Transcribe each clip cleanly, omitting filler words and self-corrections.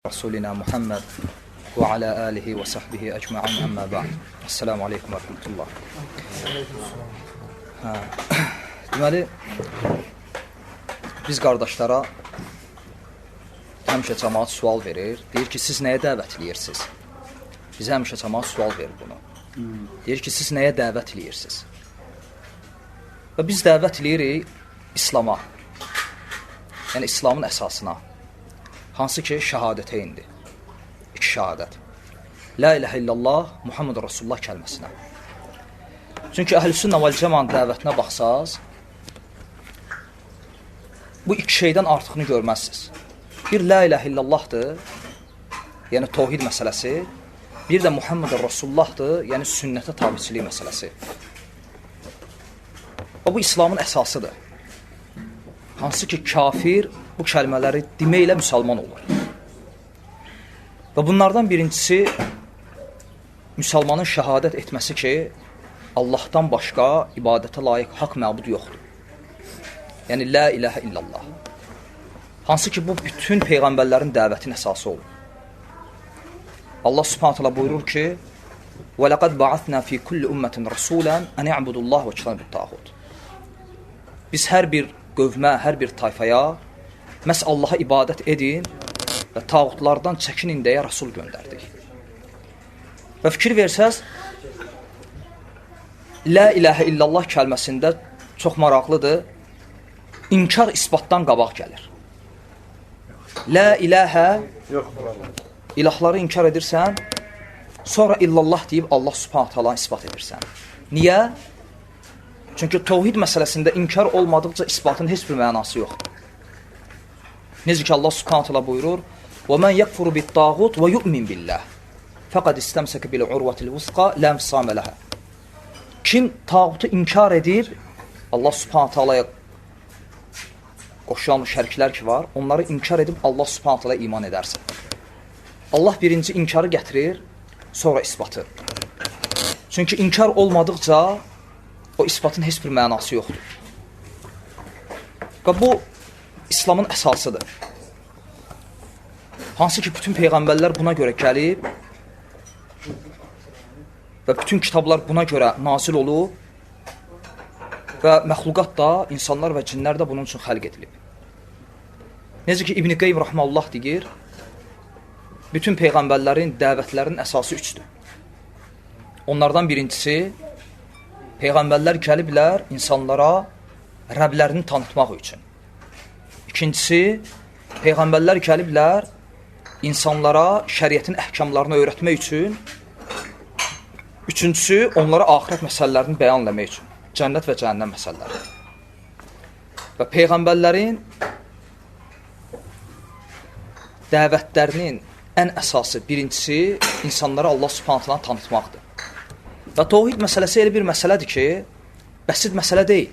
Rasulina Muhammed və alə alihi və sahbihi əcma'in əmmə ba'd. Assalamu aleykum və rəhmətullah. Deməli, biz qardaşlara həmişə cəmaat sual verir. Deyir ki, siz nəyə dəvət edirsiniz? Biz həmişə cəmaat sual verir bunu. Deyir ki, siz nəyə dəvət edirsiniz? Və biz dəvət edirik İslama, yəni İslamın əsasına. Hansı ki, şəhadətəyindir. İki şəhadət. La iləhə illallah, Muhammed Rasulullah kəlməsinə. Çünki Əhl-i-Sünnə vəl-Cəmaənin dəvətinə baxsaz, bu iki şeydən artıqını görməzsiniz. Bir la iləhə illallahdır, yəni tohid məsələsi. Bir də Muhammed Rasulullahdır, yəni sünnətə tabiçilik məsələsi. Və bu İslamın əsasıdır. Hansı ki, kafir bu kəlmələri deməklə müsəlman olur. Və bunlardan birincisi, müsəlmanın şəhadət etməsi ki, Allahdan başqa ibadətə layiq haqq məbud yoxdur. Yəni, la iləhə illallah. Hansı ki, bu bütün peyğəmbərlərin dəvətin əsası olur. Allah subhanət hələ buyurur ki, وَلَقَدْ بَعَثْنَا فِي كُلِّ أُمَّةٍ رَسُولًا أَنْ يَعْبُدُ اللّٰهِ وَاجْتَنِبُ الطَّاغُوتَ. Biz hər bir qövmə, hər bir tayfaya məhz Allaha ibadət edin və tağutlardan çəkinin deyə Rasul göndərdik. Və fikir versəz, la iləhə illallah kəlməsində çox maraqlıdır, inkar isbatdan qabaq gəlir. La iləhə, ilahları inkar edirsən, sonra illallah deyib Allah subhanət hələ isbat edirsən. Niyə? Çünki tevhid məsələsində inkar olmadıqca isbatın heç bir mənası yoxdur. Necə ki Allah subhanət hələ buyurur, وَمَنْ يَكْفُرُ بِالطَّاغُوتِ وَيُؤْمِنْ بِاللّٰهِ فَقَدْ اِسْتَمْسَكَ بِالْعُرْوَةِ الْوُثْقَى لَا انْفِصَامَ لَهَا. Kim tağutu inkar edir, Allah subhanət hələyə qoşulmuş şəriklər ki var, onları inkar edib Allah subhanət hələ iman edərsən. Allah birinci inkarı gətirir, sonra isbatı. Çünki inkar olmadıqca o isbatın heç bir mənası yoxdur. Və bu, İslamın əsasıdır. Hansı ki, bütün peyğəmbərlər buna görə gəlib və bütün kitablar buna görə nazil olub və məxluqat da, insanlar və cinlər də bunun üçün xəlq edilib. Necə ki, İbn-i Qeym Rəhməlullah deyir, bütün peyğəmbərlərin, dəvətlərin əsası üçdür. Onlardan birincisi, peyğəmbərlər gəliblər insanlara Rəblərini tanıtmaq üçün. İkincisi, peyğəmbərlər gəliblər insanlara şəriətin əhkamlarını öyrətmək üçün. Üçüncüsü, onlara axirət məsələlərini bəyan eləmək üçün. Cənnət və cəhənnəm məsələləri. Və peyğəmbərlərin dəvətlərinin ən əsası, birincisi, insanlara Allah subhanətlə tanıtmaqdır. Və tevhid məsələsi elə bir məsələdir ki, bəsit məsələ deyil.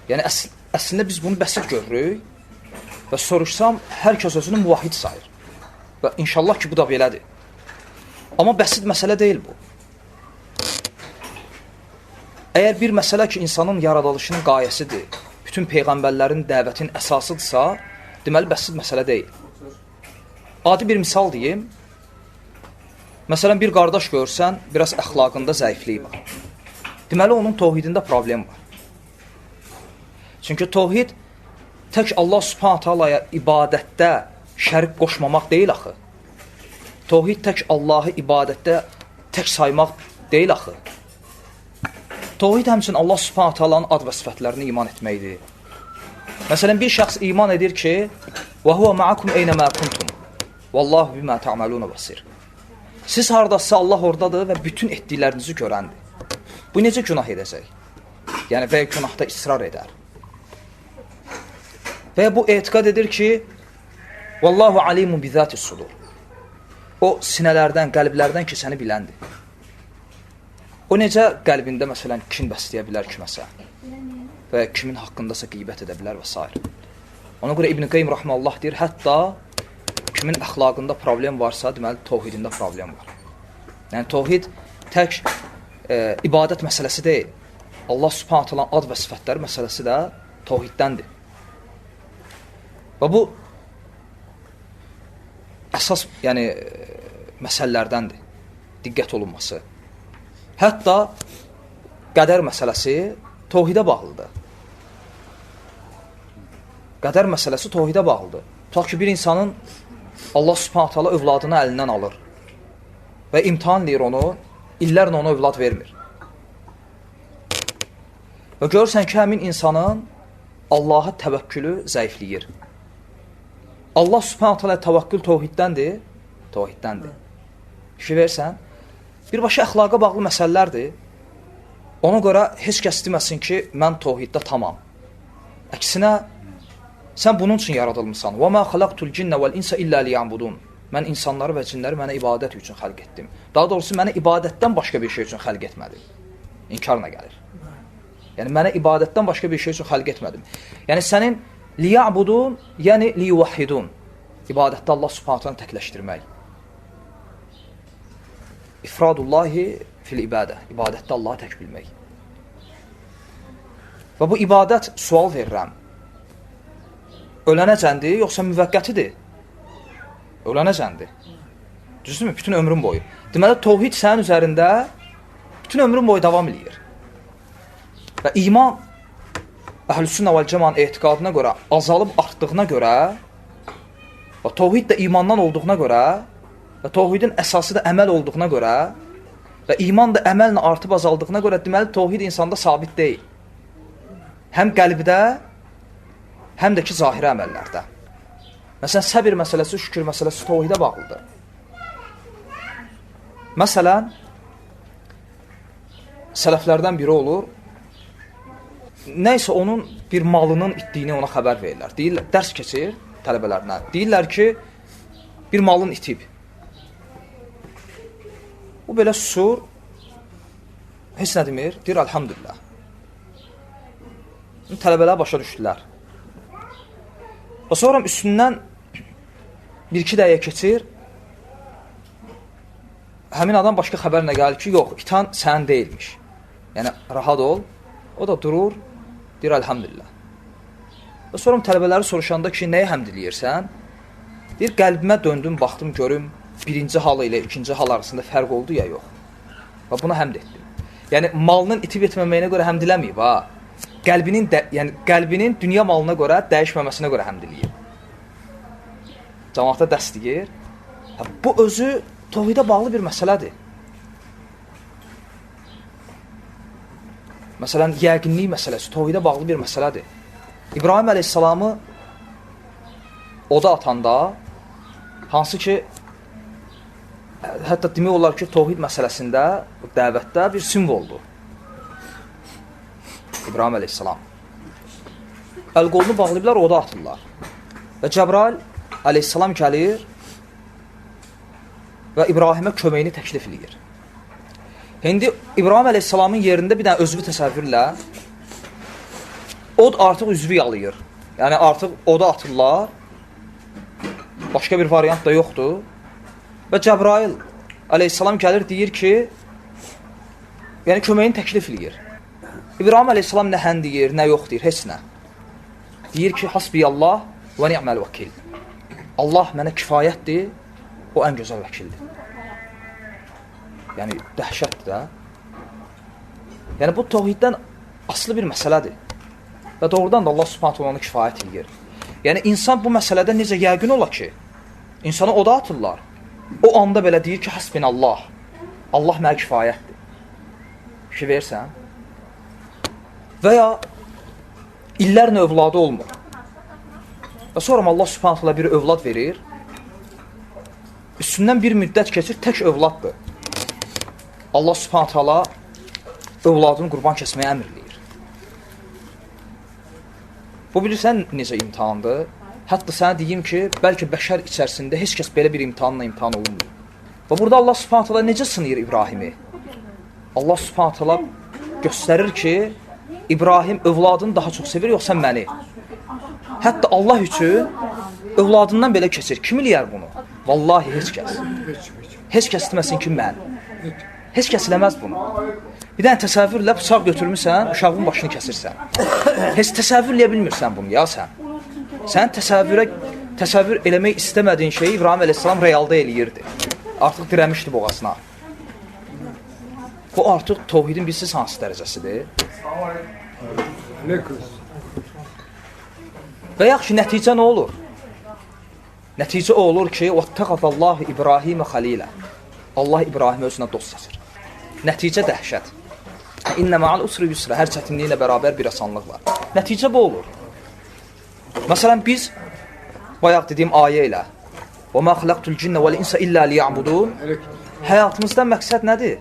Yəni, əslində biz bunu bəsit görürük və soruşsam, hər kəs özünü muvahid sayır. Və inşallah ki, bu da belədir. Amma bəsit məsələ deyil bu. Əgər bir məsələ ki, insanın yaradılışının qayəsidir, bütün peyğəmbərlərin dəvətin əsasıdırsa, deməli, bəsit məsələ deyil. Adi bir misal deyim. Məsələn, bir qardaş görsən, biraz əxlaqında zəifliyi var. Deməli, onun tevhidində problem var. Çünki tevhid tək Allah subhanətə alaya ibadətdə şərik qoşmamaq deyil axı. Tevhid tək Allahı ibadətdə tək saymaq deyil axı. Tevhid həmçinin Allah subhanətə alanın ad və sifətlərini iman etməkdir. Məsələn, bir şəxs iman edir ki, وَهُوَ مَعَكُمْ اَيْنَمَا كُنْتُمْ وَاللّٰهُ بِمَا تَعْمَلُونَ بَصِيرٌ. Siz haradasa Allah oradadır və bütün etdiklərinizi görəndir. Bu necə günah edəcək? Yəni, və günahda israr edər. Və bu etiqad edir ki, Vallahu alimun bizati sudur. O, sinələrdən, qəlblərdən keçəni biləndir. O, necə qəlbində, məsələn, kin bəsləyə bilər kiməsə və kimin haqqındasa qeybət edə bilər və s. Ona görə İbn-i Qeym Rəhməlullah deyir, hətta kimin əxlaqında problem varsa, deməli, tevhidində problem var. Yəni, tevhid tək ibadət məsələsi deyil. Allah subhanət olan ad və sifətləri məsələsi də tevhiddəndir. Və bu əsas məsələlərdəndir diqqət olunması. Hətta qədər məsələsi təvhidə bağlıdır. Qədər məsələsi təvhidə bağlıdır. Tutaq ki, bir insanın Allah Subhanahu taala övladını əlindən alır və imtahan edir onu, illərlə ona övlad vermir. Və görürsən ki, həmin insanın Allaha təvəkkülü zəifləyir. Allah Subhanahu taala təvəkkül təvhiddəndir. Təvhiddəndir. Fikir versən, birbaşa əxlaqa bağlı məsələlərdir. Ona görə heç kəs deməsin ki, mən təvhiddə tamam. Əksinə, sən bunun üçün yaradılmısan. وَمَا خَلَقْتُ الْجِنَّ وَالْاِنْسَ إِلَّا لِيَعْبُدُونَ Mən insanları və cinləri mənə ibadət üçün xəlq etdim. Daha doğrusu, mənə ibadətdən başqa bir şey üçün xəlq etmədim. İnkarla gəlir. Yəni, mənə ibadətdən başqa bir şey üçün xəlq etmədim. Yəni, sənin liya'budun, yəni liyuvahhidun. İbadətdə Allah Subhanahu təkləşdirmək. İfradullahi fil ibadə. İbadətdə Allahı tək bilmək. Və bu ibadət, sual verirəm. Ölənəcəndir, yoxsa müvəqqətidir? Ölənəcəndir. Düzdürmü? Bütün ömrün boyu. Deməli, təvhid sənin üzərində bütün ömrün boyu davam edir. Və iman Əhlüsünnə vəl Cəmaənin etiqadına görə azalıb artdığına görə və təvhid də imandan olduğuna görə və təvhidin əsası da əməl olduğuna görə və iman da əməllə artıb azaldığına görə deməli, təvhid insanda sabit deyil. Həm qəlbdə, həm də ki, zahiri əməllərdə. Məsələn, səbir məsələsi, şükür məsələsi təvhidə bağlıdır. Məsələn, sələflərdən biri olur, nəysə onun bir malının itdiyini ona xəbər verirlər. Deyirlər, dərs keçir tələbələrinə. Deyirlər ki, bir malın itib. O belə susur, heç nə demir, deyir, elhamdülillah. Tələbələr başa düşdülər. Və sonra üstündən 1-2 dəqiqə keçir, həmin adam başqa xəbərlə gəlir ki, yox, itan sənin deyilmiş. Yəni, rahat ol, o da durur, deyir, elhamdülillah. Və sonra tələbələri soruşanda ki, nəyə həmd eləyirsən? Deyir, qəlbimə döndüm, baxdım, görüm, birinci halı ilə ikinci hal arasında fərq oldu ya, yox. Və buna həmd etdim. Yəni, malının itib etməməyinə görə həmd eləməyib, ha? Qəlbinin dünya malına görə dəyişməməsinə görə həmd eləyib. Cəmaatda dəstəyir. Bu özü təvhidə bağlı bir məsələdir. Məsələn, yəqinlik məsələsi təvhidə bağlı bir məsələdir. İbrahim əleyhissalamı oda atanda, hansı ki, hətta demək olar ki, təvhid məsələsində, dəvətdə bir simvoldur. İbrahim əleyhissalam. Əl-qolunu bağlayıblar, oda atırlar. Və Cəbrail əleyhissalam gəlir və İbrahimə köməyini təklif edir. İndi İbrahim əleyhissalamın yerində bir dənə özvü təsəvvürlə od artıq üzvü yalayır. Yəni artıq oda atırlar. Başqa bir variant da yoxdur. Və Cəbrail əleyhissalam gəlir, deyir ki, yəni köməyini təklif edir. İbrahim əleyhissalam nə hän deyir, nə yox deyir, heç nə. Deyir ki, hasbiyallah və ni'məl vəkil. Allah mənə kifayətdir, o ən gözəl vəkildir. Yəni, dəhşətdir də. Yəni, bu təvhiddən aslı bir məsələdir. Və doğrudan da Allah subhanət onu kifayət edir. Yəni, insan bu məsələdə necə yəqin ola ki, insanı oda atırlar. O anda belə deyir ki, hasbinallah, Allah mənə kifayətdir. Fikir versən. Və ya illərlə övladı olmur. Və sonra Allah subhanətlə bir övlad verir. Üstündən bir müddət keçir, tək övladdır. Allah subhanətlə övladını qurban kəsməyə əmr eləyir. Bu bilirsən necə imtihandır? Hətta sənə deyim ki, bəlkə bəşər içərisində heç kəs belə bir imtihanla imtihan olunmuyor. Və burada Allah subhanətlə necə sınıyır İbrahimi? Allah subhanətlə göstərir ki, İbrahim övladını daha çox sevir, yoxsa məni? Hətta Allah üçün övladından belə keçir. Kim eləyər bunu? Vallahi heç kəs. Heç kəs deməsin ki, mən. Heç kəs eləməz bunu. Bir dənə təsəvvürlə bıçaq götürmüsən, uşağın başını kəsirsən. Heç təsəvvürləyə bilmirsən bunu, ya sən. Sən təsəvvürə təsəvvür eləmək istəmədiyin şeyi İbrahim əleyhissalam realda eləyirdi. Artıq dirəmişdi boğazına. Bu artıq tövhidin bilsiz hansı dərəcəsidir? Və yaxşı, nəticə nə olur? Nəticə o olur ki, وَاتَّخَذَ اللّٰهُ إِبْرَاهِيمَ خَلِيلًا Allah İbrahimi özünə dost seçir. Nəticə dəhşət. İnnə ma'al usri yusra, hər çətinliklə bərabər bir asanlıq var. Nəticə bu olur. Məsələn, biz bayaq dediyim ayə ilə وَمَا خَلَقْتُ الْجِنَّ وَالْإِنْسَ إِلَّا لِيَعْبُدُونَ həyatımızdan məqsəd nədir?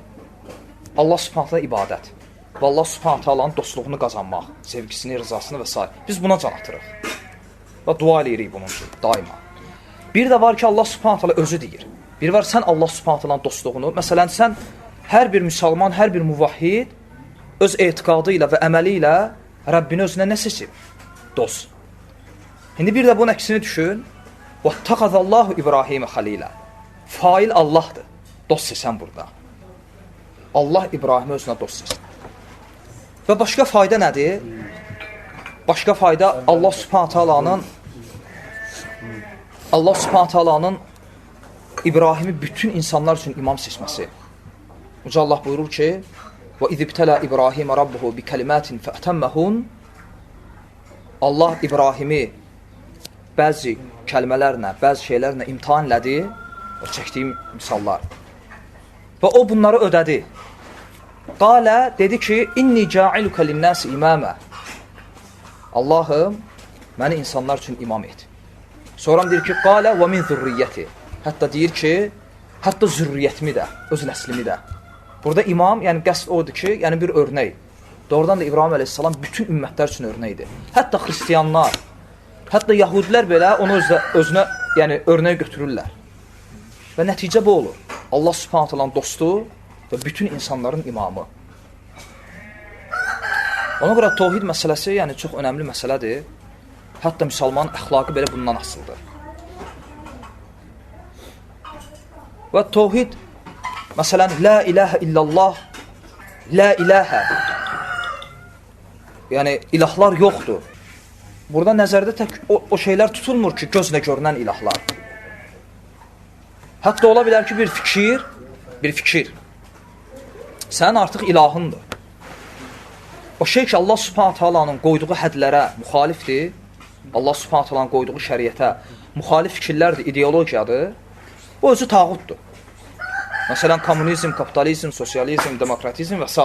Allah subhanətlə ibadət və Allah subhanətlərin dostluğunu qazanmaq, sevgisini, rızasını və s. Biz buna can atırıq və dua eləyirik bunun üçün, daima. Bir də var ki, Allah subhanətlə özü deyir. Bir var, sən Allah subhanətlərin dostluğunu, məsələn, sən hər bir müsəlman, hər bir muvahhid öz etiqadı ilə və əməli ilə Rəbbini özünə nə seçib? Dost. İndi bir də bunun əksini düşün. وَاتَّخَذَ اللّٰهُ إِبْرَاهِيمَ خَلِيلًا Fail Allahdır. Dost seçən burada. Allah İbrahimi özünə dost seçir. Və başqa fayda nədir? Başqa fayda Allah Subhanahu taalanın İbrahimi bütün insanlar üçün imam seçməsi. Uca Allah buyurur ki: "Və izibtala İbrahim Rabbuhu bi kelimatin fa'tammahun." Allah İbrahimi bəzi kəlmələrlə, bəzi şeylərlə imtahan elədi. O çəkdiyim misallar. Və o bunları ödədi. Qalə dedi ki: "İnni ca'iluka lin-nasi imama." Allahım, məni insanlar üçün imam et. Sonra deyir ki: "Qalə və min zurriyyəti." Hətta deyir ki, hətta zürriyyətimi də, öz nəslimi də. Burada imam, yəni qəsd odur ki, yəni bir örnək. Doğrudan da İbrahim əleyhissalam bütün ümmətlər üçün örnəkdir. Hətta xristiyanlar, hətta yahudilər belə onu özünə yəni örnək götürürlər. Və nəticə bu olur. Allah subhanətlərin dostu və bütün insanların imamı. Ona görə tövhid məsələsi yəni çox önəmli məsələdir. Hətta müsəlmanın əxlaqı belə bundan asılıdır. Və tövhid, məsələn, la ilahə illallah, la ilahə, yəni ilahlar yoxdur. Burada nəzərdə tək o şeylər tutulmur ki, gözlə görünən ilahlar. Hətta ola bilər ki, bir fikir sənin artıq ilahındır. O şey ki, Allah subhanət halanın qoyduğu hədlərə müxalifdir, Allah subhanət halanın qoyduğu şəriətə müxalif fikirlərdir, ideologiyadır, bu özü tağutdur. Məsələn, kommunizm, kapitalizm, sosializm, demokratizm və s.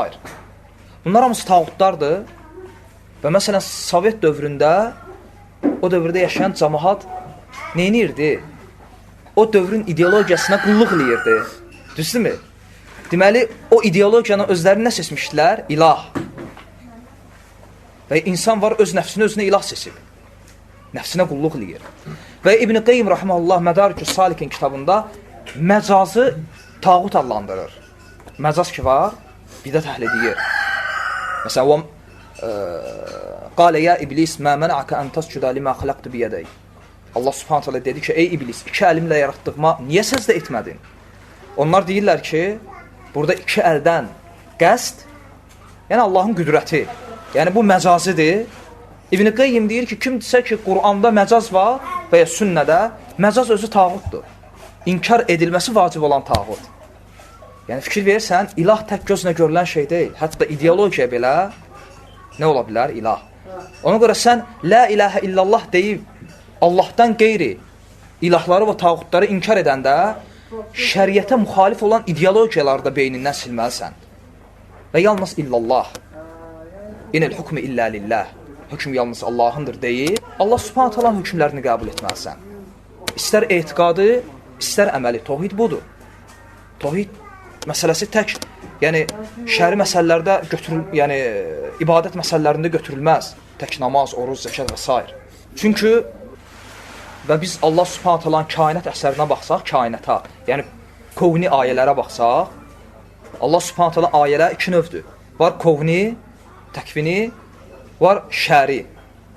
Bunlar hamısı tağutlardır və məsələn, Sovet dövründə, o dövrdə yaşayan cəmaat neynirdi? O dövrün ideologiyasına qulluq eləyirdi. Düzdürmü? Deməli, o ideologiyanı özlərini nə seçmişdilər? İlah. Və insan var, öz nəfsini özünə ilah seçib. Nəfsinə qulluq eləyir. Və İbn Qeym rahimehullah Mədaricus Salikin kitabında məcazı tağut adlandırır. Məcaz ki var, bidət əhli deyir. Məsələn, qalə ya iblis, mə mənəəkə ən təscuda limə xələqtü biyədəy. Allah subhanət hələ dedi ki, ey iblis, iki əlimlə yaratdığıma niyə səzdə etmədin? Onlar deyirlər ki, burada iki əldən qəsd, yəni Allahın qüdrəti, yəni bu məcazidir. İbn Qeym deyir ki, kim desə ki, Quranda məcaz var və ya sünnədə, məcaz özü tağutdur. İnkar edilməsi vacib olan tağut. Yəni fikir verirsən, ilah tək gözlə görülən şey deyil. Hətta ideologiya belə nə ola bilər? İlah. Ona görə sən la ilahə illallah deyib, Allahdan qeyri ilahları və tağutları inkar edəndə şəriətə müxalif olan ideologiyaları da beynindən silməlisən. Və yalnız illallah. İnəl hükmü illə lillah. Hökm yalnız Allahındır deyib, Allah subhanət hələ hökmlərini qəbul etməlisən. İstər etiqadı, istər əməli. Tövhid budur. Tövhid məsələsi tək, yəni şəri məsələlərdə yəni ibadət məsələlərində götürülməz. Tək namaz, oruz, zəkat və s. Çünki və biz Allah subhanət hələ kainat əsərinə baxsaq, kainata, yəni kovni ayələrə baxsaq, Allah subhanət hələ ayələr iki növdür. Var kovni, təkvini, var şəri.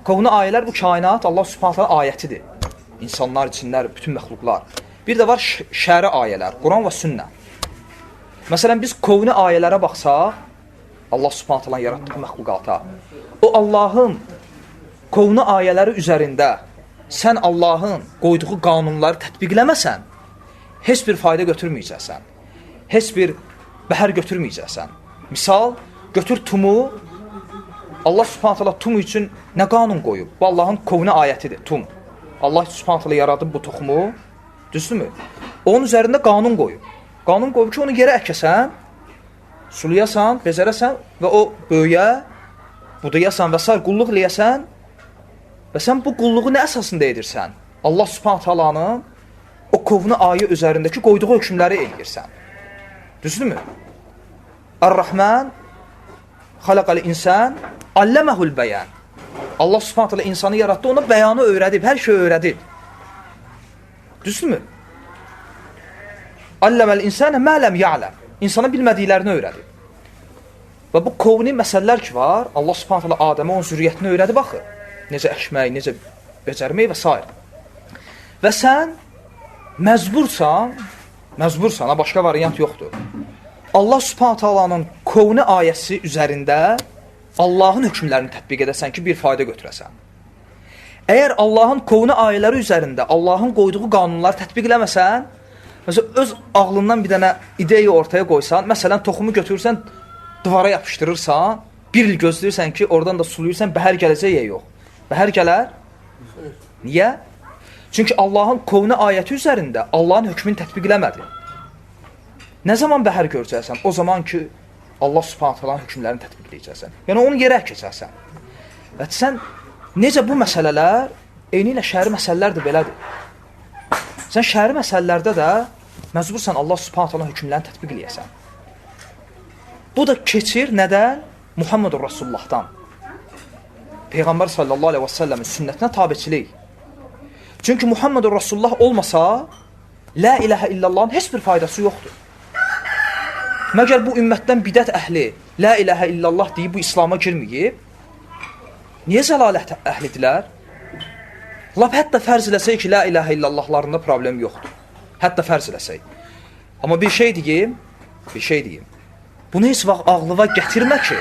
Kovni ayələr bu kainat Allah subhanət hələ ayətidir. İnsanlar, cinlər, bütün məxluqlar. Bir də var şəri ayələr, Quran və sünnə. Məsələn, biz kovni ayələrə baxsaq, Allah subhanət hələ yaratdığı məxluqata, o Allahın kovni ayələri üzərində sən Allahın qoyduğu qanunları tətbiqləməsən, heç bir fayda götürməyəcəksən. Heç bir bəhər götürməyəcəksən. Misal, götür tumu. Allah subhanət hala tum üçün nə qanun qoyub? Bu Allahın kovuna ayətidir, tum. Allah subhanət hala yaradıb bu toxumu, düzdürmü? Onun üzərində qanun qoyub. Qanun qoyub ki, onu yerə əkəsən, sulayasan, bezərəsən və o böyüyə, budayasan və s. qulluq eləyəsən və sən bu qulluğu nə əsasında edirsən? Allah subhanət halanın o kovuna ayə üzərindəki qoyduğu hökmləri eləyirsən. Düzdürmü? Ar-Rahman xalaqal insan allamahul bayan. Allah subhanət hala insanı yaratdı, ona bəyanı öyrədib, hər şey öyrədib. Düzdürmü? Allamal insana ma lam ya'lam. İnsana bilmədiklərini öyrədib. Və bu kovni məsələlər ki var, Allah subhanət hala Adəmə onun zürriyyətini öyrədib axı. Necə əkmək, necə becərmək və s. Və sən məcbursan, başqa variant yoxdur. Allah subhanət halanın kovni ayəsi üzərində Allahın hökmlərini tətbiq edəsən ki, bir fayda götürəsən. Əgər Allahın kovni ayələri üzərində Allahın qoyduğu qanunları tətbiq eləməsən, məsələn, öz ağlından bir dənə ideya ortaya qoysan, məsələn, toxumu götürürsən, divara yapışdırırsan, bir il gözləyirsən ki, oradan da sulayırsan, bəhər gələcək ya yox. Bəhər gələr? Niyə? Çünki Allahın kovni ayəti üzərində Allahın hökmünü tətbiq eləmədi. Nə zaman bəhər görəcəksən? O zaman ki, Allah subhanət halanın hökmlərini tətbiq edəcəksən. Yəni, onu yerə keçərsən. Və sən, necə bu məsələlər, eyni ilə şəhəri məsələlər də belədir. Sən şəhəri məsələlərdə də məcbursan Allah subhanət halanın hökmlərini tətbiq edəcəksən. Bu da keçir nədən? Muhammedur Rasulullahdan. Peyğəmbər sallallahu aleyhi və səlləmin sünnətinə tabiçilik. Çünki Muhammedur Rasulullah olmasa, la ilahə illallahın heç bir faydası yoxdur. Məgər bu ümmətdən bidət əhli la ilahə illallah deyib bu İslama girməyib, niyə zəlalət əhlidirlər? Lap hətta fərz eləsək ki, la ilahə illallahlarında problem yoxdur. Hətta fərz eləsək. Amma bir şey deyim. Bunu heç vaxt ağlıva gətirmə ki,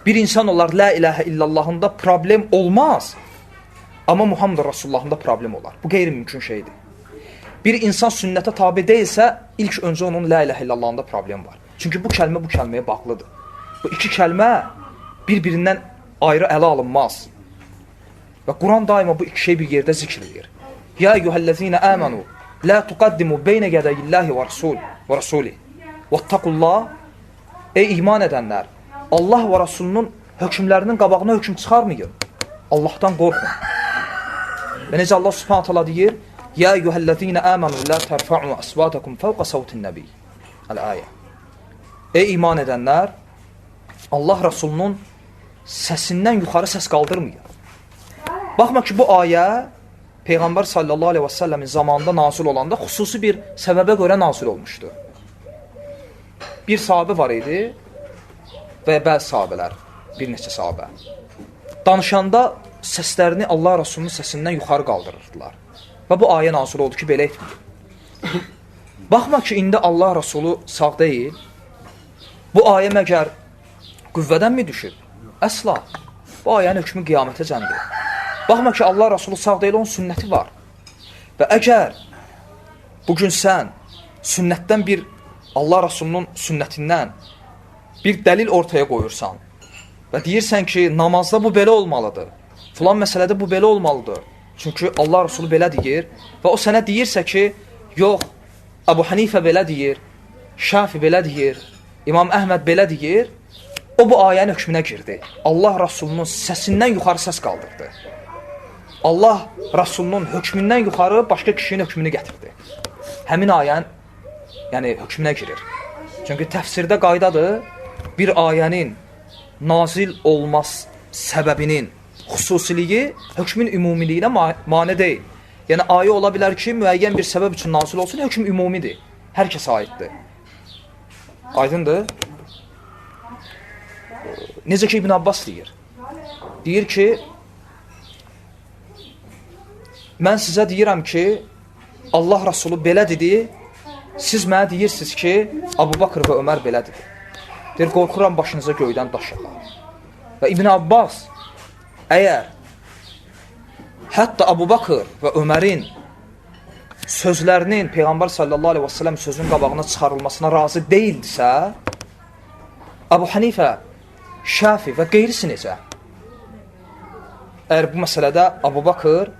bir insan olar la ilahə illallahında problem olmaz, amma Muhammed Rasulullahında problem olar. Bu qeyri-mümkün şeydir. Bir insan sünnətə tabi deyilsə, ilk öncə onun la ilahə illallahında problem var. Çünki bu kəlmə bu kəlməyə bağlıdır. Bu iki kəlmə bir-birindən ayrı ələ alınmaz. Və Quran daima bu iki şey bir yerdə zikr edir. Ya eyyuhəllezine amanu la tuqaddimu beynə yədəyillahi və rasulih. Vattaqullah. Ey iman edənlər, Allah və Rasulunun hökmlərinin qabağına hökm çıxarmayın. Allahdan qorxun. Və necə Allah subhanət hala deyir? Ya eyyuhəllezine amanu la tərfa'u asvatakum fawqa savtin nəbi. Əl-ayə. Ey iman edənlər, Allah Rasulunun səsindən yuxarı səs qaldırmayın. Baxma ki, bu ayə Peyğəmbər sallallahu aleyhi və səlləmin zamanında nazil olanda xüsusi bir səbəbə görə nazil olmuşdu. Bir sahabə var idi və bəzi sahabələr, bir neçə sahabə. Danışanda səslərini Allah Rasulunun səsindən yuxarı qaldırırdılar. Və bu ayə nazil oldu ki, belə etməyir. Baxma ki, indi Allah Rasulü sağ deyil. Bu ayə məgər qüvvədənmi düşür? Əsla. Bu ayənin hökmü qiyamətə cəndir. Baxma ki, Allah Rasulü sağ deyil, onun sünnəti var. Və əgər bugün sən sünnətdən bir, Allah Rasulunun sünnətindən bir dəlil ortaya qoyursan və deyirsən ki, namazda bu belə olmalıdır, filan məsələdə bu belə olmalıdır. Çünki Allah Rasulü belə deyir və o sənə deyirsə ki, yox, Əbu Hanifə belə deyir, Şafi belə deyir, İmam Əhməd belə deyir, o bu ayənin hökmünə girdi. Allah Rasulunun səsindən yuxarı səs qaldırdı. Allah Rasulunun hökmündən yuxarı başqa kişinin hökmünü gətirdi. Həmin ayənin hökmünə girir. Çünki təfsirdə qaydadır, bir ayənin nazil olmaz səbəbinin xüsusiliyi hökmün ümumiliyinə mane deyil. Yəni, ayə ola bilər ki, müəyyən bir səbəb üçün nazil olsun, hökm ümumidir. Hər kəsə aiddir. Aydındır. Necə ki, İbn Abbas deyir. Deyir ki, mən sizə deyirəm ki, Allah Rasulü belə dedi, siz mənə deyirsiniz ki, Abu Bakr və Ömər belə dedi. Deyir, qorxuram başınıza göydən daş yaxar. Və İbn Abbas əgər hətta Əbu Bakır və Ömərin sözlərinin Peyğəmbər sallallahu aleyhi və səlləm sözünün qabağına çıxarılmasına razı deyildisə, Əbu Hanifə, Şafi və qeyrisi necə? Əgər bu məsələdə Əbu Bakır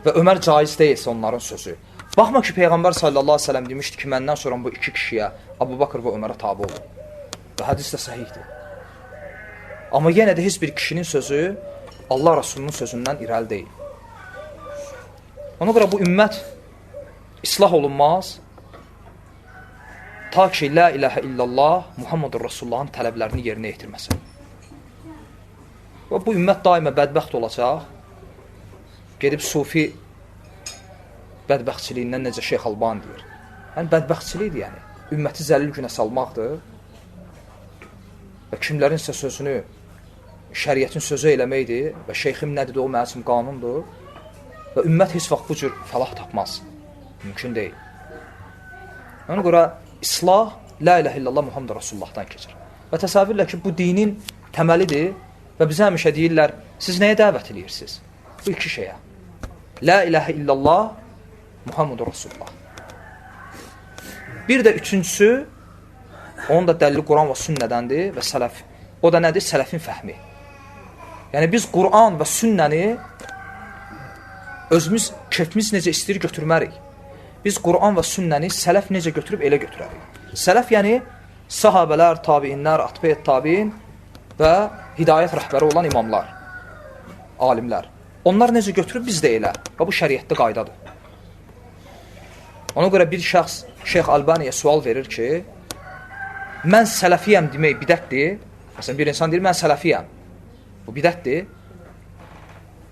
və Ömər caiz deyilsə onların sözü. Baxma ki, Peyğəmbər sallallahu aleyhi və səlləm demişdi ki, məndən sonra bu iki kişiyə, Əbu Bakır və Ömərə tabi olun. Və hədis də səhihdir. Amma yenə də heç bir kişinin sözü Allah Rasulunun sözündən irəli deyil. Ona görə bu ümmət islah olunmaz. Ta ki, la ilahə illallah, Muhammedur Rasulullahın tələblərini yerinə yetirməsin. Və bu ümmət daima bədbəxt olacaq. Gedib sufi bədbəxtçiliyindən necə Şeyx Albani deyir. Yəni, bədbəxtçilikdir, yəni. Ümməti zəlil günə salmaqdır. Və kimlərinsə sözünü şəriətin sözü eləməkdir və şeyxim nədir, o mənim üçün qanundur və ümmət heç vaxt bu cür fəlah tapmaz. Mümkün deyil. Ona görə islah, la ilahə illallah Muhammed Rasulullahdan keçir. Və təsəvvürlə ki, bu dinin təməlidir və bizə həmişə deyirlər, siz nəyə dəvət edirsiniz? Bu iki şeyə. La ilahə illallah Muhammed Rasulullah. Bir də üçüncüsü, onun da dəlili Quran və sünnədəndir və sələf. O da nədir? Sələfin fəhmi. Yəni, biz Quran və sünnəni özümüz, kefimiz necə istəyir götürmərik. Biz Quran və sünnəni sələf necə götürüb elə götürərik. Sələf yəni sahabələr, tabiinlər, atbəyət tabiin və hidayət rəhbəri olan imamlar, alimlər. Onlar necə götürüb biz də elə və bu şəriətdə qaydadır. Ona görə bir şəxs Şeyx Albaniyə sual verir ki, mən sələfiyəm demək bidətdir. Məsələn, bir insan deyir, mən sələfiyəm. Bu bidətdir.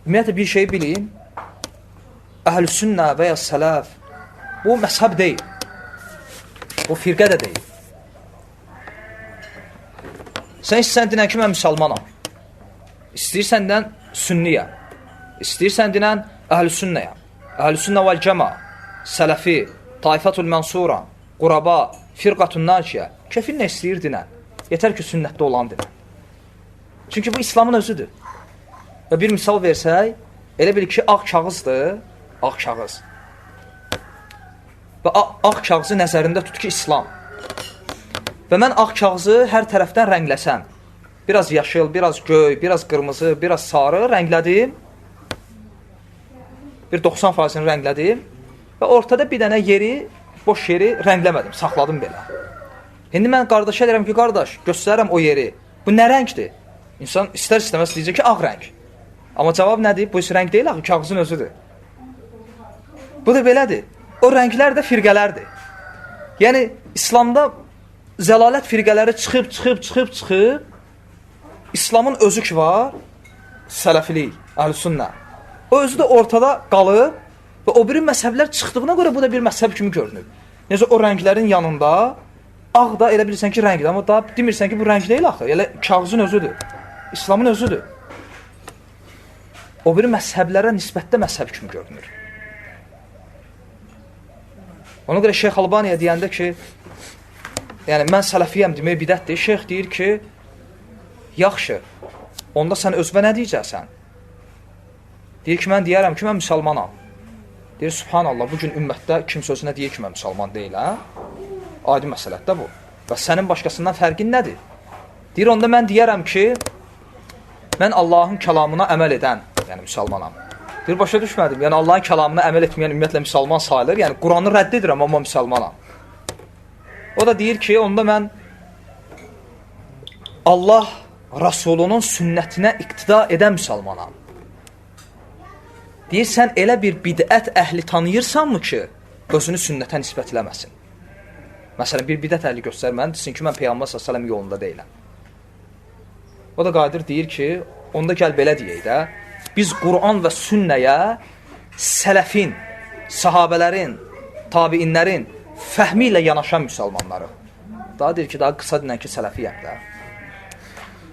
Ümumiyyətlə, bir şey bilin, əhl-i sünnə və ya sələf, bu məzhəb deyil. Bu firqə də deyil. Sən istəyirsən dinən ki, mən müsəlmanam. İstəyirsən dinən sünniyəm. İstəyirsən dinən əhl-i sünnəyəm. Əhl-i sünnə vəl cəma, sələfi, tayfatul mənsura, quraba, firqatun naciyə. Kefin nə istəyir dinən? Yetər ki, sünnətdə olan dinən. Çünki bu İslamın özüdür. Və bir misal versək, elə bil ki, ağ kağızdır, ağ kağız. Və ağ kağızı nəzərində tut ki, İslam. Və mən ağ kağızı hər tərəfdən rəngləsəm, biraz yaşıl, biraz göy, biraz qırmızı, biraz sarı rənglədim, bir 90%-ni rənglədim və ortada bir dənə yeri, boş yeri rəngləmədim, saxladım belə. İndi mən qardaşa deyirəm ki, qardaş, göstərirəm o yeri. Bu nə rəngdir? İnsan istər-istəməz deyəcək ki, ağ rəng. Amma cavab nədir? Bu rəng deyil, axı, kağızın özüdür. Bu da belədir. O rənglər də firqələrdir. Yəni, İslamda zəlalət firqələri çıxıb, İslamın özü ki var, sələfilik, əhl-sünnə. O özü də ortada qalıb və o biri məzhəblər çıxdığına görə bu da bir məzhəb kimi görünür. Necə o rənglərin yanında ağ da elə bilirsən ki, rəngdir, amma da demirsən ki, bu rəng deyil axı, elə kağızın özüdür, İslamın özüdür. O biri məzhəblərə nisbətdə məzhəb kimi görünür. Ona görə Şeyx Albaniyə deyəndə ki, yəni mən sələfiyəm demək bidətdir, şeyx deyir ki, yaxşı, onda sən özbə nə deyəcəksən? Deyir ki, mən deyərəm ki, mən müsəlmanam. Deyir, subhanallah, bugün ümmətdə kim sözünə deyir ki, mən müsəlman deyil, hə? Adi məsələdir bu. Və sənin başqasından fərqin nədir? Deyir, onda mən deyərəm ki, mən Allahın kəlamına əməl edən, yəni müsəlmanam. Deyir, başa düşmədim, yəni Allahın kəlamına əməl etməyən ümumiyyətlə müsəlman sayılır, yəni Quranı rədd edirəm, amma müsəlmanam. O da deyir ki, onda mən Allah Rasulunun sünnətinə iqtida edən müsəlmanam. Deyir, sən elə bir bidət əhli tanıyırsanmı ki, özünü sünnətə nisbət eləməsin? Məsələn, bir bidət əhli göstərməni, desin ki, mən Peyğəmbər s.ə.v yolunda deyiləm. O da qadir deyir ki, onda gəl belə deyək də, biz Quran və sünnəyə sələfin, sahabələrin, tabiinlərin fəhmi ilə yanaşan müsəlmanları. Daha deyir ki, daha qısa dinən ki, sələfiyəm də.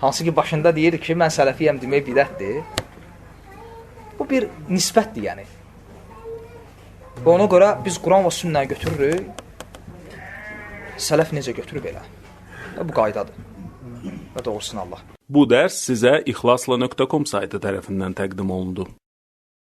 Hansı ki, başında deyir ki, mən sələfiyəm demək bidətdir. Bu bir nisbətdir, yəni. Və ona görə biz Quran və sünnəni götürürük, sələf necə götürüb elə. Bu qaydadır. Və doğrusun Allah. Bu dərs sizə ixlasla.com saytı tərəfindən təqdim olundu.